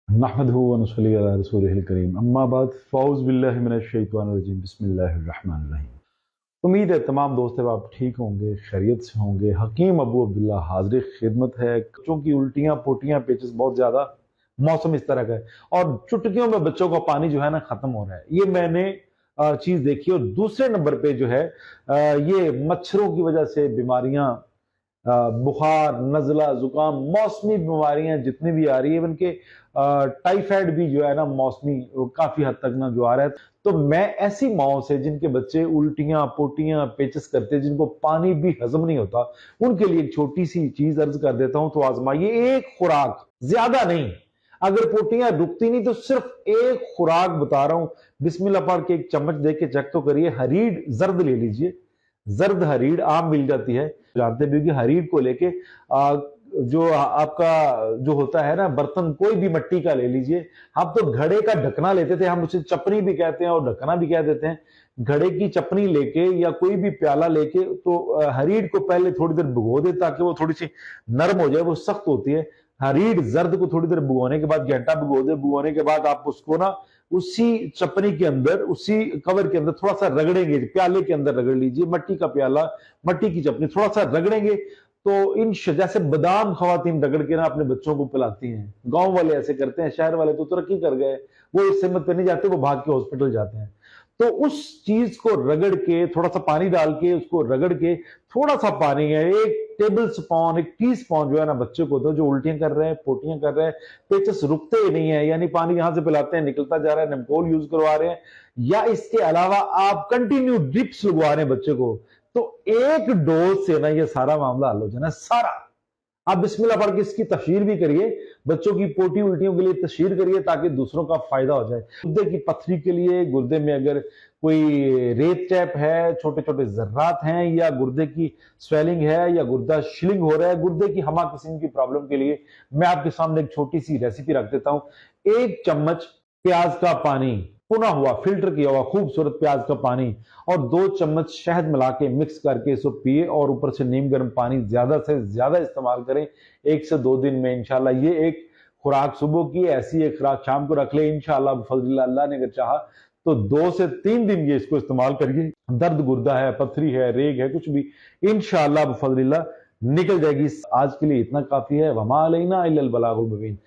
नहमदुहु व नसल्ली अला रसूलिहिल करीम अम्मा बाद फ़ौज़ बिल्लाहि मिनश शैतानिर रजीम बिस्मिल्लाहिर रहमानिर रहीम। उम्मीद है तमाम दोस्त आप ठीक होंगे, खैरियत से होंगे। हकीम अबू अब्दुल्ला हाज़िर खिदमत है। बच्चों की उल्टियाँ, पोटियाँ, पेचिस बहुत ज़्यादा, मौसम इस तरह का है और चुटकियों में बच्चों का पानी जो है ना ख़त्म हो रहा है। ये मैंने चीज़ देखी। और दूसरे नंबर पे जो है ये मच्छरों की वजह से बीमारियाँ, बुखार, नज़ला, ज़ुकाम, मौसमी बीमारियाँ जितनी भी आ रही है, इवन के टाइफाइड भी जो है ना मौसमी काफ़ी हद तक ना जो आ रहा है। तो मैं ऐसी माँओं से जिनके बच्चे उल्टियाँ, पोटियाँ, पेचिस करते हैं, जिनको पानी भी हज़म नहीं होता, उनके लिए एक छोटी-सी चीज़ अर्ज़ कर देता हूँ, तो आज़माइए। एक खुराक, ज़्यादा नहीं। अगर पोटियाँ रुकती नहीं तो सिर्फ़ एक खुराक बता रहा हूँ, बिस्मिल्लाह पढ़ के 1 चम्मच दे के चेक तो करिए। हरीड़ ज़र्द ले लीजिए, ज़र्द हरीड़ आम मिल जाती है। जानते भी हो कि हरीड़ को लेके जो आपका जो होता है ना बर्तन, कोई भी मिट्टी का ले लीजिए। हम तो घड़े का ढकना लेते थे, हम उसे चपनी भी कहते हैं और ढकना भी कह देते हैं। घड़े की चपनी लेके या कोई भी प्याला लेके तो हरीड़ को पहले थोड़ी देर भिगो दे ताकि वो थोड़ी-सी नरम हो जाए, वो सख्त होती है। हरीड़ ज़र्द को थोड़ी देर भिगोने के बाद घंटा भिगो दे, भिगोने के बाद आप उसको ना उसी चपनी के अंदर, उसी कवर के अंदर थोड़ा-सा रगड़ेंगे, प्याले के अंदर रगड़ लीजिए। मिट्टी का प्याला, मिट्टी की चपनी थोड़ा-सा रगड़ेंगे तो जैसे बादाम खवातीन रगड़ के ना अपने बच्चों को पिलाती हैं। गाँव वाले ऐसे करते हैं, शहर वाले तो तरक्की कर गए। वो इस हिम्मत पे नहीं जाते, वो भाग के हॉस्पिटल जाते हैं। तो उस चीज को रगड़ के, थोड़ा-सा पानी डाल के, उसको रगड़ के, थोड़ा-सा पानी है, 1 टेबल स्पून, 1 टी-स्पून जो है ना बच्चे को दो, जो उल्टियाँ कर रहे हैं, पोटियाँ कर रहे हैं, पेचिस रुकते ही नहीं है, यानी पानी यहां से पिलाते हैं, निकलता जा रहा है, नमकोल यूज करवा रहे हैं, या इसके अलावा आप कंटिन्यू ड्रिप्स लगवा रहे हैं बच्चे को, तो एक डोज से ना ये सारा मामला हल हो जाना, सारा। आप बिस्मिल्लाह पढ़ के इसकी तशहीर भी करिए, बच्चों की पोटी उल्टियों के लिए तशहीर करिए ताकि दूसरों का फायदा हो जाए। गुर्दे की पथरी के लिए, गुर्दे में अगर कोई रेत टैप है, छोटे-छोटे ज़र्रात हैं, या गुर्दे की स्वेलिंग है, या गुर्दा शिलिंग हो रहा है, गुर्दे की हमा किस्म की प्रॉब्लम के लिए मैं आपके सामने एक छोटी-सी रेसिपी रख देता हूँ। 1 चम्मच प्याज का पानी, भुना हुआ, फिल्टर किया हुआ खूबसूरत प्याज का पानी, और 2 चम्मच शहद मिला के मिक्स करके इसको पिए, और ऊपर से नीम गर्म पानी ज्यादा से ज्यादा इस्तेमाल करें। 1 से 2 दिन में इंशाल्लाह ये एक खुराक सुबह की, ऐसी एक खुराक शाम को रख ले इंशाल्लाह बफज़लिल्लाह। अल्लाह ने अगर चाहा तो 2 से 3 दिन ये इसको इस्तेमाल करिए। दर्द गुर्दा है, पथरी है, रेग है, कुछ भी इंशाल्लाह बफज़लिल्लाह निकल जाएगी। आज के लिए इतना काफी है। वमा अलैना इल्लल बलागुल मुबीन।